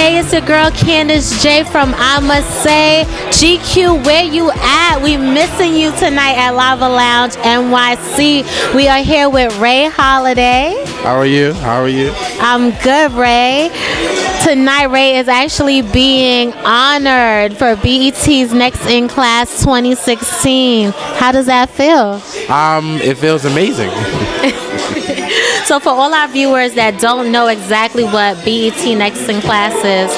Hey, it's your girl Candace J from I Must Say. GQ, where you at? We missing you tonight at Lava Lounge NYC. We are here with Ray Holliday. How are you? How are you? I'm good, Ray. Tonight, Ray is actually being honored for BET's Next in Class 2016. How does that feel? It feels amazing. So for all our viewers that don't know exactly what BET Next in Class is,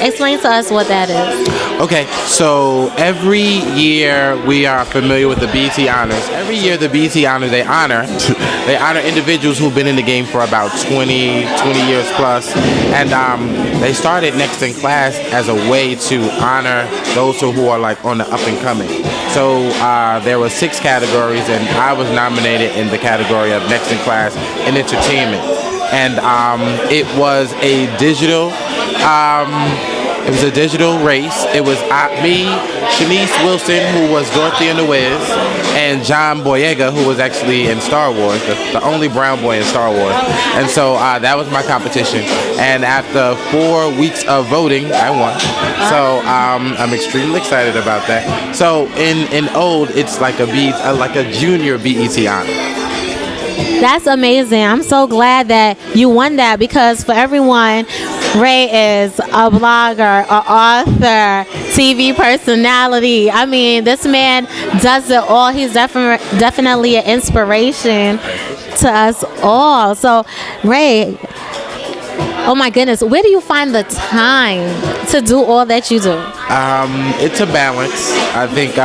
explain to us what that is. Okay, so every year we are familiar with the BET Honors. Every year the BET Honors, they honor individuals who've been in the game for about 20 years plus. And they started Next in Class as a way to honor those who are like on the up and coming. So there were 6 categories, and I was nominated in the category of Next in Class in entertainment. And it was a digital race. It was me, Shanice Wilson, who was Dorothy and the Wiz, and John Boyega, who was actually in Star Wars, the only brown boy in Star Wars. And so that was my competition. And after 4 weeks of voting, I won. So I'm extremely excited about that. So in old, it's like a junior BET honor. That's amazing. I'm so glad that you won that, because for everyone, Ray is a blogger, an author, TV personality. I mean, this man does it all. He's definitely an inspiration to us all. So, Ray, oh my goodness, where do you find the time to do all that you do? It's a balance. I think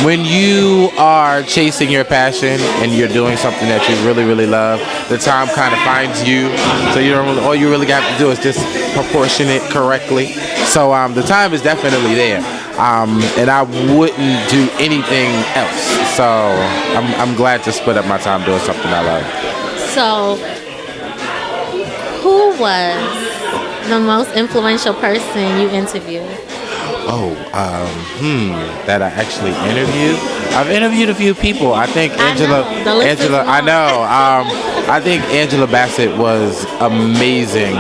when you are chasing your passion and you're doing something that you really, really love, the time kind of finds you. So all you really got to do is just proportion it correctly. So the time is definitely there. And I wouldn't do anything else. So I'm glad to split up my time doing something I love. So, who was the most influential person you interviewed? That I actually interviewed. I've interviewed a few people. I think Angela. I think Angela Bassett was amazing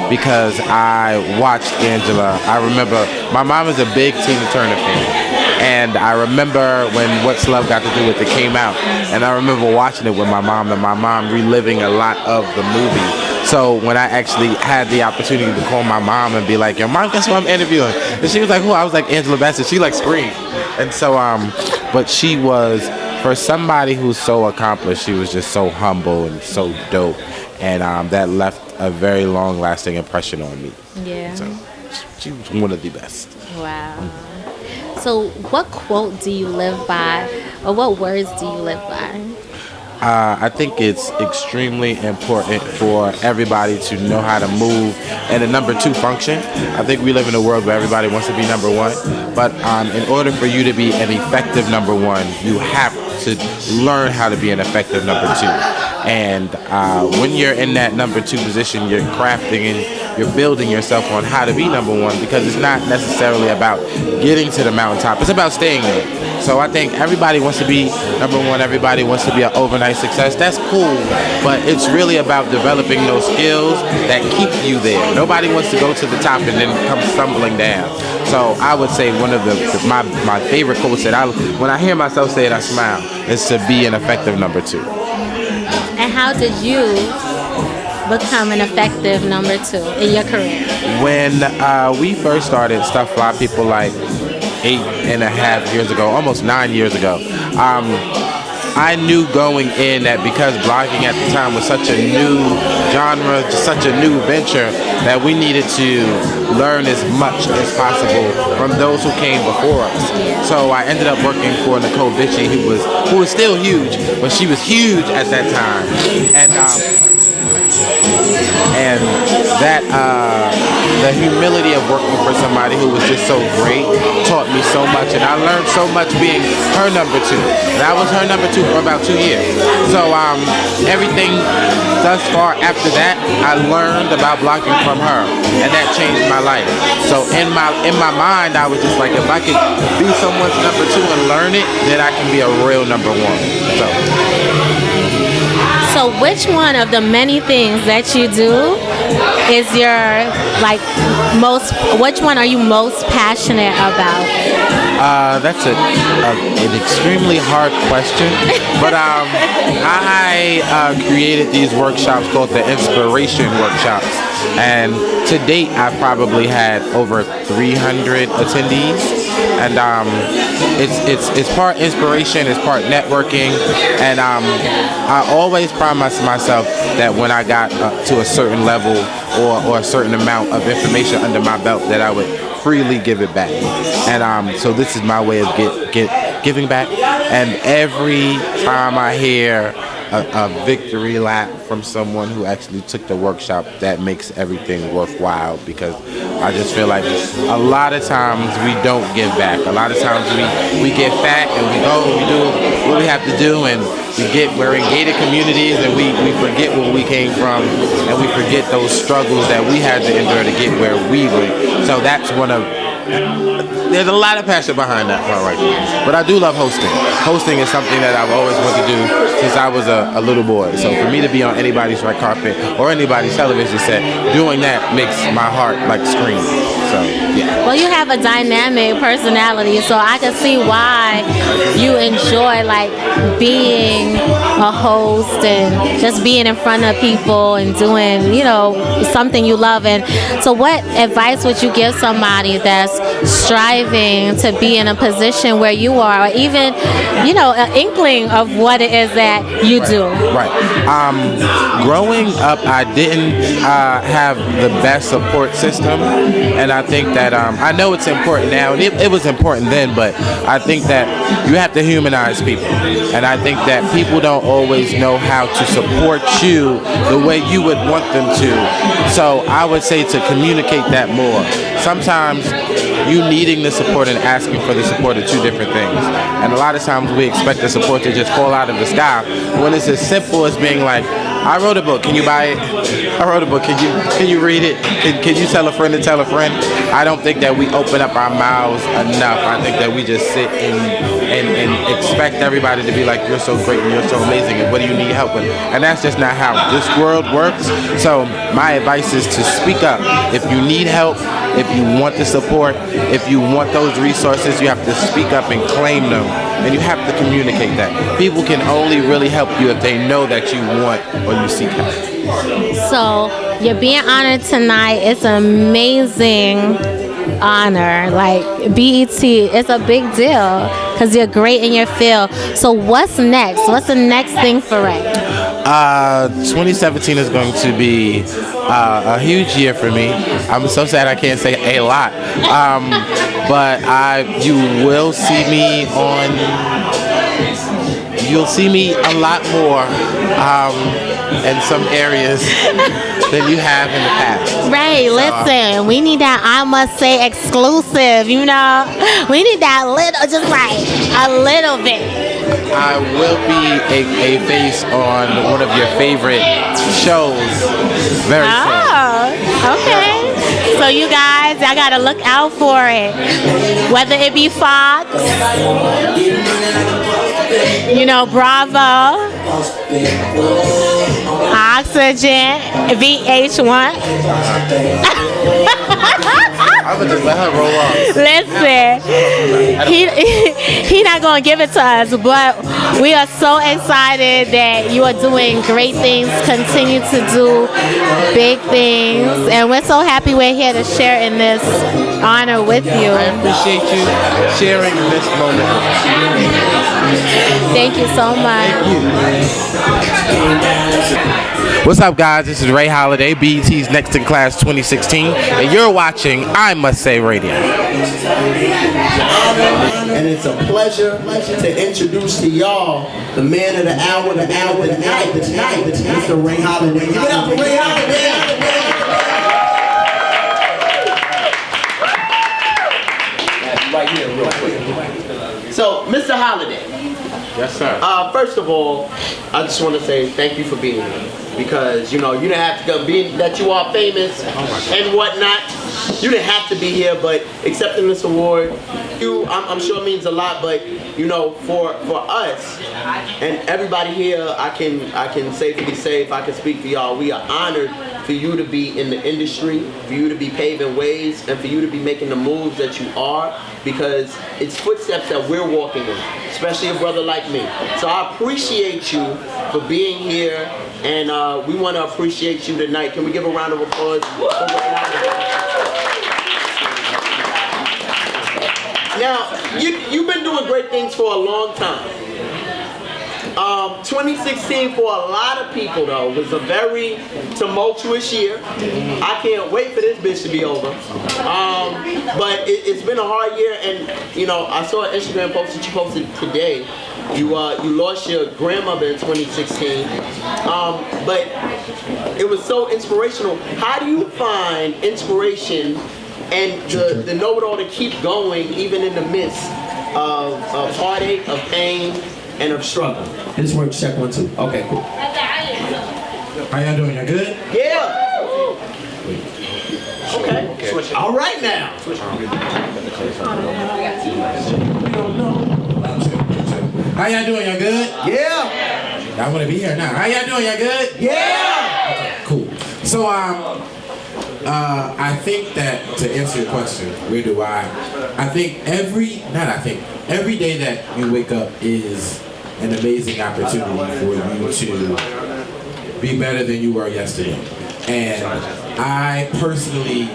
because I watched Angela. I remember my mom is a big Tina Turner fan, and I remember when What's Love Got to Do With It came out, and I remember watching it with my mom, and my mom reliving a lot of the movie. So when I actually had the opportunity to call my mom and be like, "Yo, Mom, guess who I'm interviewing?" And she was like, "Who?" I was like, "Angela Bassett." She like screamed. And so, but she was, for somebody who's so accomplished, she was just so humble and so dope. And that left a very long-lasting impression on me. Yeah. So she was one of the best. Wow. So what quote do you live by, or what words do you live by? I think it's extremely important for everybody to know how to move in a number 2 function. I think we live in a world where everybody wants to be number 1, but in order for you to be an effective number 1, you have to learn how to be an effective number 2. And when you're in that number 2 position, you're crafting and you're building yourself on how to be number 1, because it's not necessarily about getting to the mountaintop. It's about staying there. So I think everybody wants to be number 1. Everybody wants to be an overnight success. That's cool, but it's really about developing those skills that keep you there. Nobody wants to go to the top and then come stumbling down. So I would say one of my favorite quotes that when I hear myself say it, I smile, is to be an effective number 2. And how did you become an effective number 2 in your career? When we first started Stuff Fly, people like 8.5 years ago, almost 9 years ago, I knew going in that because blogging at the time was such a new genre, such a new venture, that we needed to learn as much as possible from those who came before us. So I ended up working for Nicole Bitchie, who was still huge, but she was huge at that time. And that the humility of working for somebody who was just so great taught me so much, and I learned so much being her number 2. And I was her number 2 for about 2 years. So everything thus far after that, I learned about blogging from her, and that changed my life. So in my mind, I was just like, if I could be someone's number 2 and learn it, then I can be a real number 1. So which one of the many things that you do is your which one are you most passionate about? That's an extremely hard question, but I created these workshops called the Inspiration Workshops, and to date I've probably had over 300 attendees, and it's part inspiration, it's part networking, and I always promised myself that when I got to a certain level or a certain amount of information under my belt that I would freely give it back, and so this is my way of giving back. And every time I hear a victory lap from someone who actually took the workshop, that makes everything worthwhile, because I just feel like a lot of times we don't give back. A lot of times we get fat and we go, we do what we have to do, and we're in gated communities, and we forget where we came from, and we forget those struggles that we had to endure to get where we were. So that's there's a lot of passion behind that part right there. But I do love hosting. Hosting is something that I've always wanted to do since I was a little boy. So for me to be on anybody's red carpet or anybody's television set, doing that makes my heart scream. So yeah. Well, you have a dynamic personality, so I can see why you enjoy being a host and just being in front of people and doing, something you love. And so what advice would you give somebody that's striving to be in a position where you are, or even, an inkling of what it is that you do? Right. Growing up, I didn't have the best support system, and I think that I know it's important now, and it was important then, but I think that you have to humanize people, and I think that people don't always know how to support you the way you would want them to. So I would say to communicate that more. Sometimes you needing the support and asking for the support are two different things, and a lot of times we expect the support to just fall out of the sky, when it's as simple as being like, I wrote a book, can you buy it? I wrote a book, can you read it? Can you tell a friend to tell a friend? I don't think that we open up our mouths enough. I think that we just sit and expect everybody to be like, you're so great and you're so amazing, and what do you need help with? And that's just not how this world works. So my advice is to speak up. If you need help, if you want the support, if you want those resources, you have to speak up and claim them, and you have to communicate that. People can only really help you if they know that you want or you seek help. So you're being honored tonight. It's an amazing honor. BET, it's a big deal because you're great in your field. So what's next? What's the next thing for Ray? 2017 is going to be a huge year for me. I'm so sad I can't say a lot, but you will see me you'll see me a lot more in some areas than you have in the past. Ray, listen, we need that I must say exclusive, we need that little, just a little bit. I will be a face on one of your favorite shows very soon. Oh, okay. So you guys, I gotta look out for it. Whether it be Fox, Bravo, Oxygen, VH1. I'm gonna just let her roll off. Listen, he not gonna give it to us, but we are so excited that you are doing great things, continue to do big things, and we're so happy we're here to share in this honor with you. I appreciate you sharing this moment with us. Thank you so much. What's up, guys? This is Ray Holliday, BET's Next in Class 2016, and you're watching I Must Say Radio. And it's a pleasure to introduce to y'all the man of the hour, the night, Mr. Ray Holliday. Give it up for Ray Holliday. Right here, real quick. So, Mr. Holliday. Yes, sir. First of all, I just want to say thank you for being here, because you didn't have to come, being that you are famous and whatnot. You didn't have to be here, but accepting this award, I'm sure means a lot. But you know, for us and everybody here, I can safely say, if I can speak for y'all, we are honored for you to be in the industry, for you to be paving ways, and for you to be making the moves that you are, because it's footsteps that we're walking in, especially a brother like me. So I appreciate you for being here, and we want to appreciate you tonight. Can we give a round of applause for Ray Holliday? Now, you've been doing great things for a long time. 2016 for a lot of people though was a very tumultuous year. I can't wait for this bitch to be over. But it's been a hard year, and you know, I saw an Instagram post that you posted today. You lost your grandmother in 2016, but it was so inspirational. How do you find inspiration and the know-it-all to keep going even in the midst of heartache, of pain, and of struggle? This works, check 1, 2. Okay, cool. How y'all doing? Y'all good? Yeah. Okay. All right now. How y'all doing? Y'all good? Yeah. Y'all want to be here now. How y'all doing? Y'all good? Yeah. Okay, cool. So I think that to answer your question, where do I think every day that you wake up is an amazing opportunity for you to be better than you were yesterday. And I personally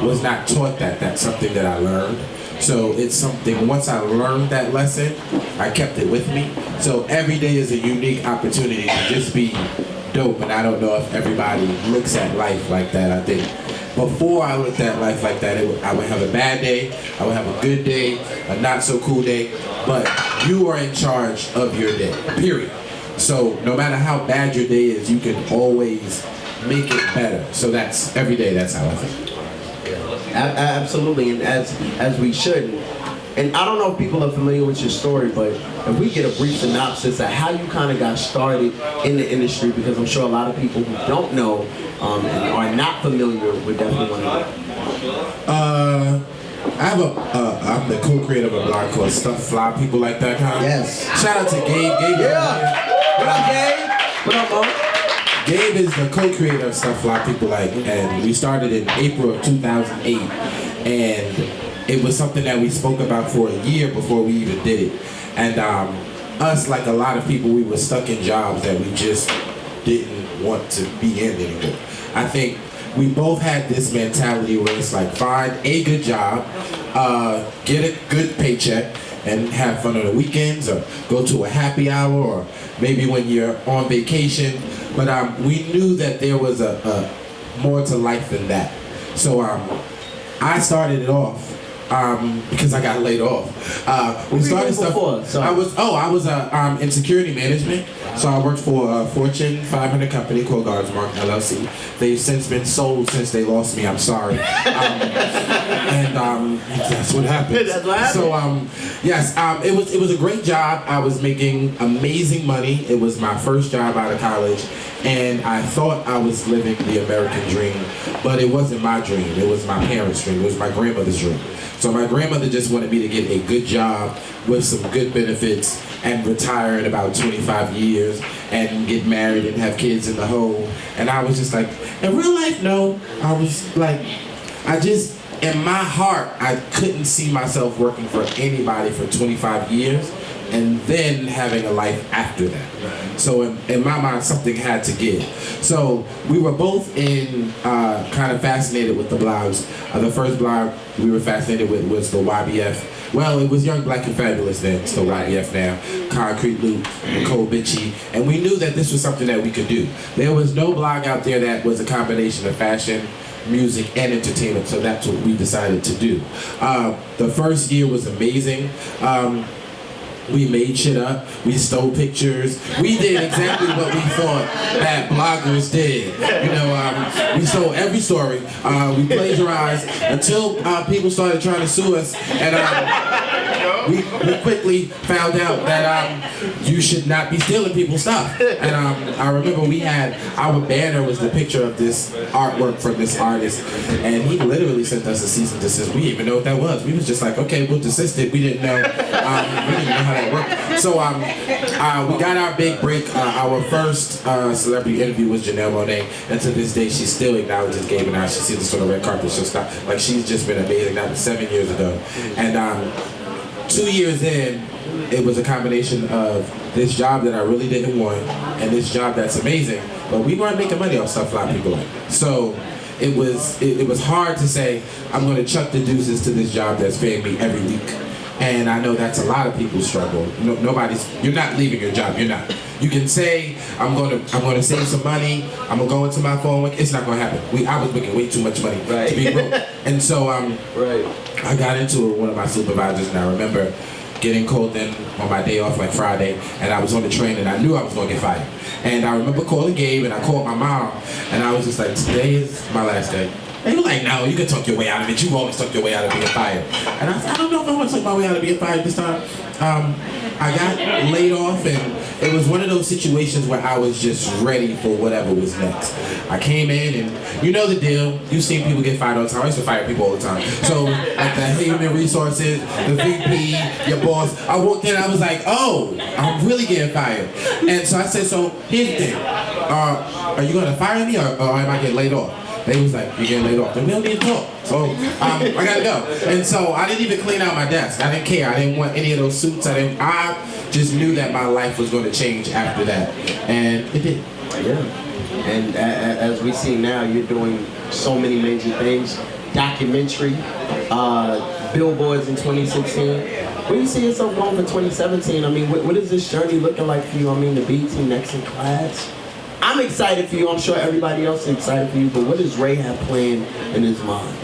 was not taught that. That's something that I learned. So it's something, once I learned that lesson, I kept it with me. So every day is a unique opportunity to just be dope. And I don't know if everybody looks at life like that. I think before I looked at life like that, I would have a bad day, I would have a good day, a not so cool day, but you are in charge of your day, period. So no matter how bad your day is, you can always make it better. So that's, every day, that's how I think. Absolutely, and as we should. And I don't know if people are familiar with your story, but if we get a brief synopsis of how you kind of got started in the industry, because I'm sure a lot of people who don't know and are not familiar would definitely want to know. I'm the co-creator of a blog called StuffFlyPeopleLikeThat.com. Yes. Shout out to Gabe. Yeah. What up, Gabe? What up, Mo? Gabe is the co-creator of Stuff Fly People Like, and we started in April of 2008, and it was something that we spoke about for a year before we even did it. And us, like a lot of people, we were stuck in jobs that we just didn't want to be in anymore. I think we both had this mentality where it's like, find a good job, get a good paycheck, and have fun on the weekends, or go to a happy hour, or maybe when you're on vacation. But we knew that there was a more to life than that. So I started it off because I got laid off. We started stuff. I was in security management. So I worked for a Fortune 500 company called Guardsmark LLC. They've since been sold since they lost me. I'm sorry. That's what happened. That's what happened. So yes, it was a great job. I was making amazing money. It was my first job out of college, and I thought I was living the American dream, but it wasn't my dream. It was my parents' dream. It was my grandmother's dream. So my grandmother just wanted me to get a good job with some good benefits and retire in about 25 years and get married and have kids in the home. And I was just like, in real life, no. I was like, in my heart, I couldn't see myself working for anybody for 25 years and then having a life after that. So in my mind, something had to give. So we were both kind of fascinated with the blogs. The first blog we were fascinated with was the YBF. Well, it was Young Black and Fabulous then, it's the YBF now, Concrete Loop, Nicole Bitchy, and we knew that this was something that we could do. There was no blog out there that was a combination of fashion, music, and entertainment, so that's what we decided to do. The first year was amazing. We made shit up, we stole pictures, we did exactly what we thought that bloggers did. You know, we stole every story, we plagiarized until people started trying to sue us, and we quickly found out that you should not be stealing people's stuff. And I remember we had, our banner was the picture of this artwork from this artist, and he literally sent us a cease and desist. We didn't even know what that was. We was just like, okay, we'll desist it. We didn't know. We didn't even know how that worked. So we got our big break. Our first celebrity interview was Janelle Monáe, and to this day, she still acknowledges Gabe and I. She sees us on the red carpet. She'll stop. Like, she's just been amazing. That was 7 years ago. And 2 years in, it was a combination of this job that I really didn't want and this job that's amazing, but we weren't making money off stuff a lot of people like. So it was hard to say, I'm going to chuck the deuces to this job that's paying me every week. And I know that's a lot of people's struggle. You're not leaving your job. You're not. You can say, I'm going to save some money. I'm going to go into my phone. It's not going to happen. I was making way too much money to be broke. And so I got into it with one of my supervisors, and I remember getting called in on my day off, like Friday, and I was on the train, and I knew I was going to get fired. And I remember calling Gabe, and I called my mom, and I was just like, today is my last day. They were like, no, you can talk your way out of it. You've always talked your way out of being fired. And I said, I don't know if I want to talk my way out of being fired this time. I got laid off, and it was one of those situations where I was just ready for whatever was next. I came in, and you know the deal. You've seen people get fired all the time. I used to fire people all the time. So, like the human resources, the VP, your boss. I walked in, I was like, oh, I'm really getting fired. And so I said, so here's the thing. Are you going to fire me, or am I getting laid off? They was like, you're getting laid off. Then we don't need to talk. So I gotta go. And so I didn't even clean out my desk. I didn't care. I didn't want any of those suits. I just knew that my life was going to change after that. And it did. Yeah. And as we see now, you're doing so many major things. Documentary, billboards in 2016. Where do you see yourself going for 2017? I mean, what is this journey looking like for you? I mean, the BET Next in Class. I'm excited for you. I'm sure everybody else is excited for you. But what does Ray have planned in his mind?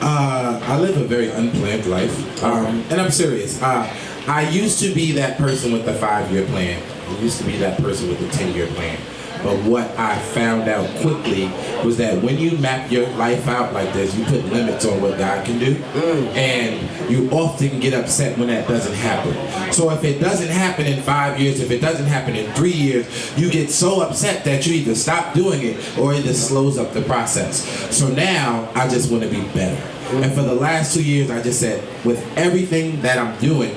I live a very unplanned life. And I'm serious. I used to be that person with the 5-year plan. I used to be that person with the 10-year plan. But what I found out quickly was that when you map your life out like this, you put limits on what God can do. And you often get upset when that doesn't happen. So if it doesn't happen in 5 years, if it doesn't happen in 3 years, you get so upset that you either stop doing it or it just slows up the process. So now I just want to be better. And for the last 2 years, I just said, with everything that I'm doing,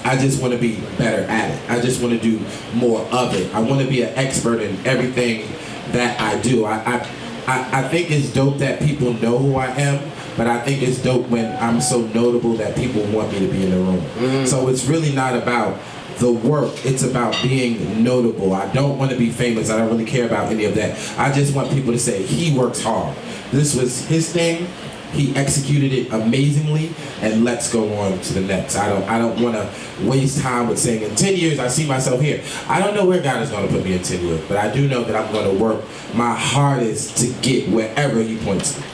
I just want to be better at it. I just want to do more of it. I want to be an expert in everything that I do. I think it's dope that people know who I am, but I think it's dope when I'm so notable that people want me to be in the room. So it's really not about the work. It's about being notable. I don't want to be famous. I don't really care about any of that. I just want people to say, he works hard. This was his thing. He executed it amazingly, and let's go on to the next. I don't want to waste time with saying in 10 years I see myself here. I don't know where God is going to put me in 10 years, but I do know that I'm going to work my hardest to get wherever he points me.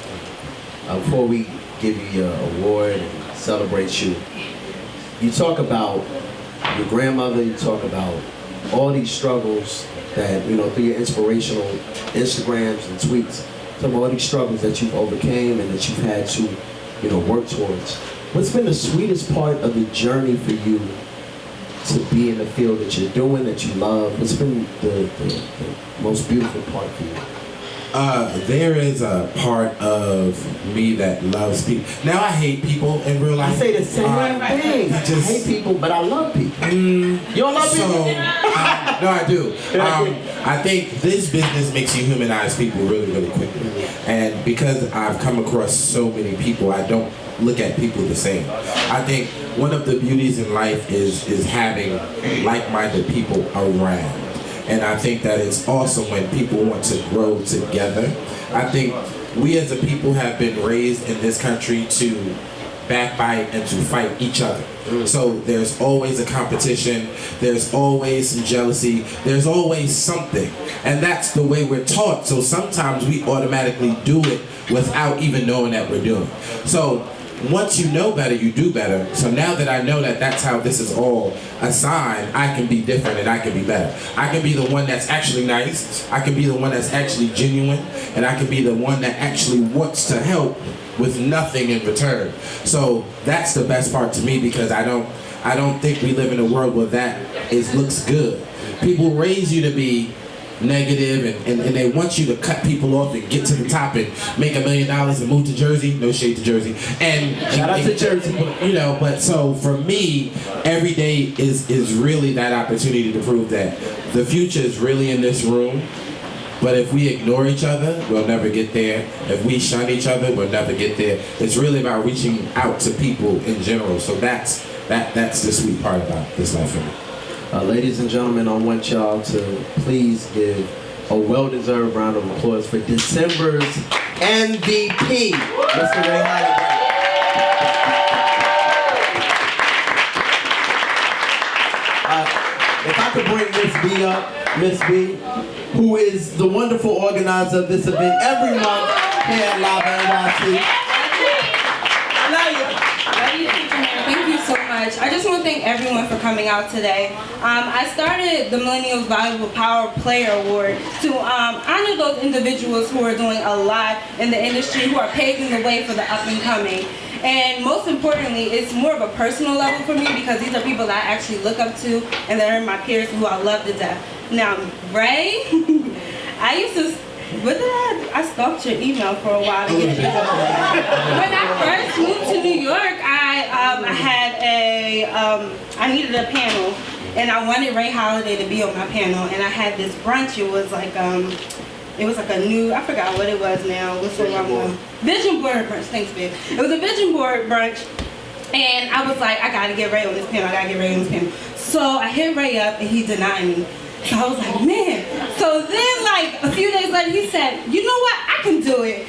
Before we give you your award and celebrate you, you talk about your grandmother, you talk about all these struggles that, through your inspirational Instagrams and tweets, some of all these struggles that you've overcame and that you've had to, work towards. What's been the sweetest part of the journey for you to be in the field that you're doing, that you love? What's been the most beautiful part for you? There is a part of me that loves people. Now I hate people in real life. I say the same thing. I hate people, but I love people. You don't love people? No, I do. I think this business makes you humanize people really, really quickly. And because I've come across so many people, I don't look at people the same. I think one of the beauties in life is having like-minded people around. And I think that it's awesome when people want to grow together. I think we as a people have been raised in this country to backbite and to fight each other. So there's always a competition, there's always some jealousy, there's always something. And that's the way we're taught. So sometimes we automatically do it without even knowing that we're doing. So once you know better, you do better. So now that I know that that's how this is all assigned, I can be different and I can be better. I can be the one that's actually nice. I can be the one that's actually genuine. And I can be the one that actually wants to help with nothing in return. So that's the best part to me, because I don't think we live in a world where that looks good. People raise you to be negative, and they want you to cut people off and get to the top and make $1 million and move to Jersey. No shade to Jersey. And shout out to Jersey. You know, but so for me, every day is really that opportunity to prove that the future is really in this room. But if we ignore each other, we'll never get there. If we shun each other, we'll never get there. It's really about reaching out to people in general. So that's the sweet part about this life for me. Ladies and gentlemen, I want y'all to please give a well-deserved round of applause for December's MVP, Mr. Ray Holliday. If I could bring Miss B up, Miss B, who is the wonderful organizer of this event every month here at Live NYC. Thank you so much. I just want to thank everyone for coming out today. I started the Millennials Valuable Power Player Award to honor those individuals who are doing a lot in the industry, who are paving the way for the up and coming. And most importantly, it's more of a personal level for me, because these are people that I actually look up to, and they're my peers who I love to death. Now, Ray, I used to, I stalked your email for a while. When I first moved to New York, I needed a panel, and I wanted Ray Holliday to be on my panel, and I had this brunch. It was like a new, I forgot what it was now. What's the wrong one? Vision board brunch. Thanks, babe. It was a vision board brunch, and I was like, I gotta get Ray on this panel. So I hit Ray up, and he denied me. So I was like, man. So then, like, a few days later, he said, you know what? I can do it.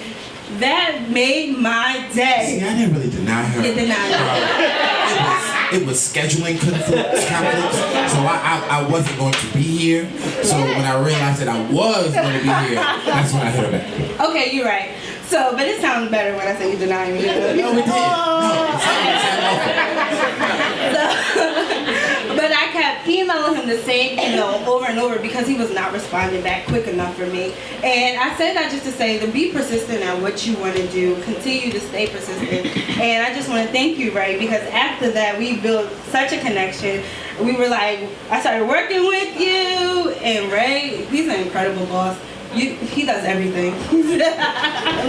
That made my day. See, I didn't really deny her. It denied her. It was scheduling conflicts, so I wasn't going to be here. So when I realized that I was going to be here, that's when I hit her back. Okay, you're right. So, but it sounds better when I say you deny me. No, it did. No, But I kept emailing him the same email over and over because he was not responding back quick enough for me. And I said that just to say to be persistent at what you want to do. Continue to stay persistent. And I just want to thank you, Ray, because after that we built such a connection. We were like, I started working with you, and Ray, he's an incredible boss. He does everything.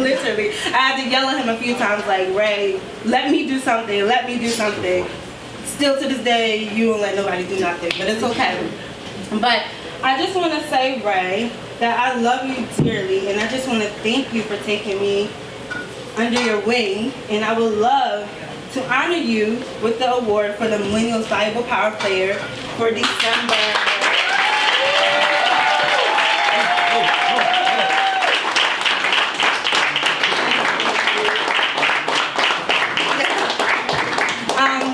Literally. I had to yell at him a few times like, Ray, let me do something, let me do something. Still to this day, you won't let nobody do nothing, but it's okay. But I just want to say, Ray, that I love you dearly, and I just want to thank you for taking me under your wing, and I would love to honor you with the award for the Millennials Valuable Power Player for December.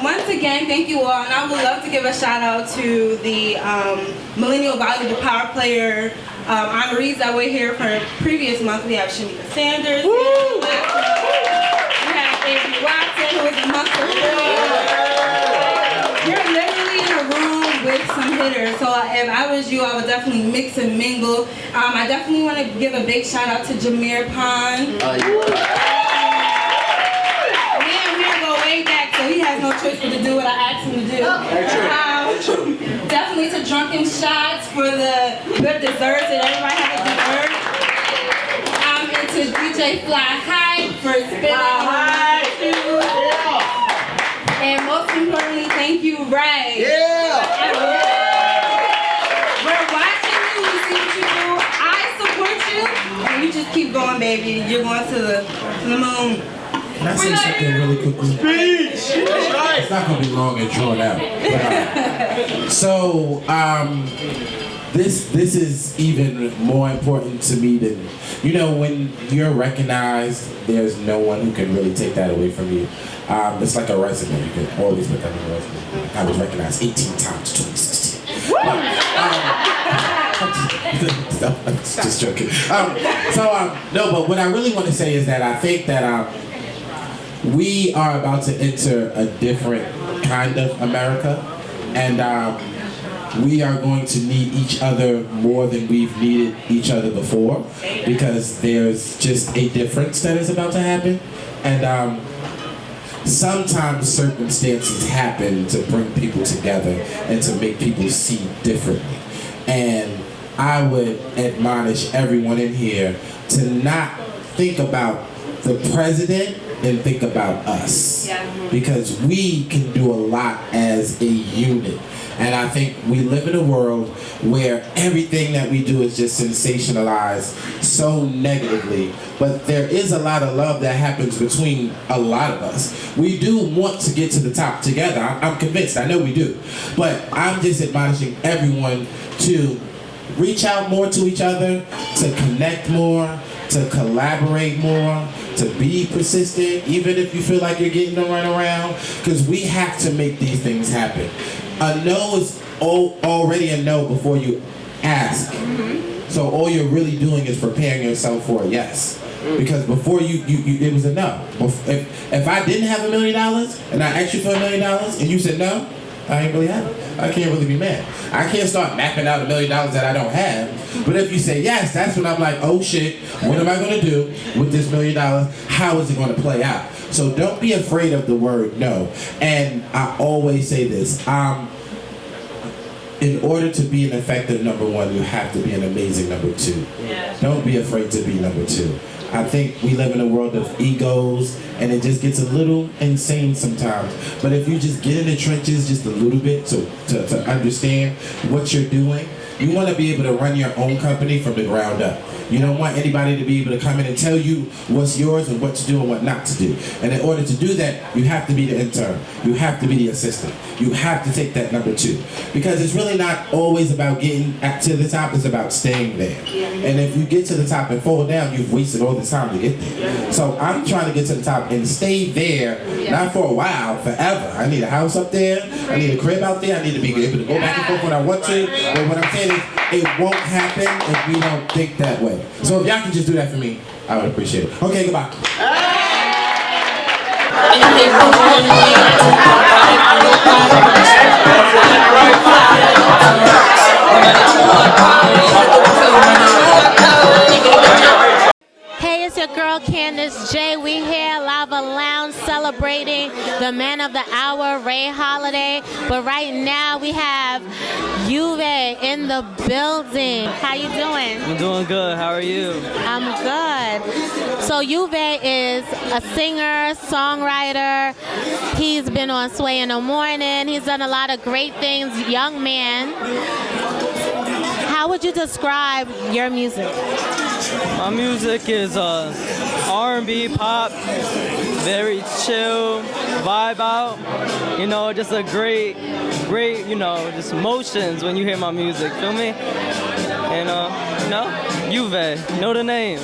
Once again, thank you all, and I would love to give a shout out to the Millennial Valuable Power Player honorees that were here for previous month. We have Shamika Sanders, we have Avery Watson, who is a month before. You're literally in a room with some hitters, so if I was you, I would definitely mix and mingle. I definitely want to give a big shout out to Jameer Pond. So he has no choice but to do what I asked him to do. Definitely to Drunken Shots for the good desserts, and everybody has a dessert. And to DJ Fly High for spinning on my shoes. And most importantly, thank you, Ray. We're watching you, we see what you do. I support you, and you just keep going, baby. You're going to the moon. Can I say something really quickly? Speech! It's not going to be long and drawn out. But, so, this is even more important to me than, you know, when you're recognized, there's no one who can really take that away from you. It's like a resume. You can always put that on a resume. I was recognized 18 times, 2016. Just joking. No, but what I really want to say is that I think that we are about to enter a different kind of America, and we are going to need each other more than we've needed each other before, because there's just a difference that is about to happen. And sometimes circumstances happen to bring people together and to make people see differently. And I would admonish everyone in here to not think about the president and think about us. Because we can do a lot as a unit. And I think we live in a world where everything that we do is just sensationalized so negatively. But there is a lot of love that happens between a lot of us. We do want to get to the top together. I'm convinced. I know we do. But I'm just admonishing everyone to reach out more to each other, to connect more, to collaborate more, to be persistent, even if you feel like you're getting to run around, because we have to make these things happen. A no is already a no before you ask. So all you're really doing is preparing yourself for a yes. Because before you it was a no. If I didn't have $1 million and I asked you for $1 million and you said no, I ain't really have it. I can't really be mad. I can't start mapping out $1 million that I don't have. But if you say yes, that's when I'm like, oh shit, what am I gonna do with this $1 million? How is it gonna play out? So don't be afraid of the word no. And I always say this, in order to be an effective number one, you have to be an amazing number two. Don't be afraid to be number two. I think we live in a world of egos, and it just gets a little insane sometimes. But if you just get in the trenches just a little bit to understand what you're doing, you want to be able to run your own company from the ground up. You don't want anybody to be able to come in and tell you what's yours and what to do and what not to do. And in order to do that, you have to be the intern. You have to be the assistant. You have to take that number two. Because it's really not always about getting to the top, it's about staying there. And if you get to the top and fall down, you've wasted all the time to get there. So I'm trying to get to the top and stay there, not for a while, forever. I need a house up there. I need a crib out there. I need to be able to go back and forth when I want to. But what I'm saying is, it won't happen if we don't think that way. So if y'all can just do that for me, I would appreciate it. Okay, goodbye. Hey, it's your girl Candace J. We here, Lava Lounge, celebrating the man of the hour, Ray Holliday. But right now we have Juve in the building. How you doing? I'm doing good. How are you? I'm good. So Juve is a singer, songwriter. He's been on Sway in the Morning. He's done a lot of great things. Young man. How would you describe your music? My music is R&B, pop, very chill, vibe out. You know, just a great, you know, just emotions when you hear my music. Feel me? And you know, Juve, know the name.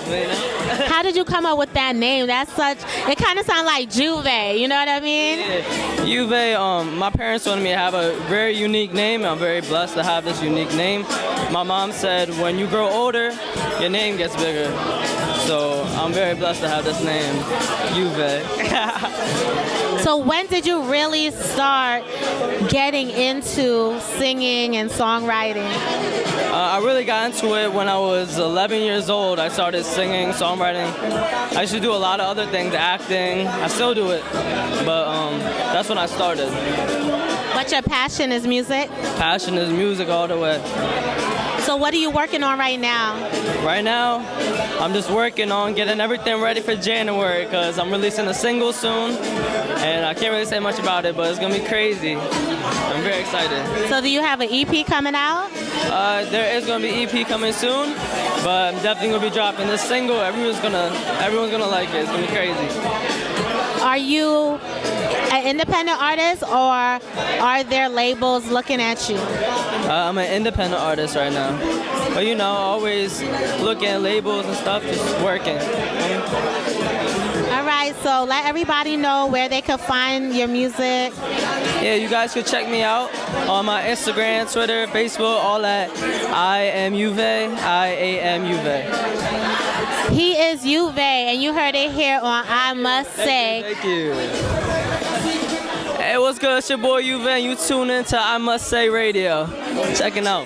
How did you come up with that name? That's such, it kind of sounds like Juve, you know what I mean? Yeah. Juve, my parents wanted me to have a very unique name. I'm very blessed to have this unique name. My mom said, when you grow older, your name gets bigger. So I'm very blessed to have this name, Juve. So when did you really start getting into singing and songwriting? I really got into it when I was 11 years old. I started singing, songwriting. I used to do a lot of other things, acting. I still do it, but that's when I started. But your passion is music? Passion is music all the way. So what are you working on right now? Right now, I'm just working on getting everything ready for January because I'm releasing a single soon, and I can't really say much about it, but it's gonna be crazy. I'm very excited. So do you have an EP coming out? There is gonna be EP coming soon, but I'm definitely gonna be dropping this single. Everyone's gonna like it. It's gonna be crazy. Are you an independent artist, or are there labels looking at you? I'm an independent artist right now, but you know, always looking at labels and stuff, just working. All right, so let everybody know where they can find your music. Yeah, you guys can check me out on my Instagram, Twitter, Facebook, all that. I am Juve, I-A-M Juve. He is Juve, and you heard it here on I Must Say. Thank you. Hey, what's good? It's your boy Uvan. You tune in to I Must Say Radio. Checking out.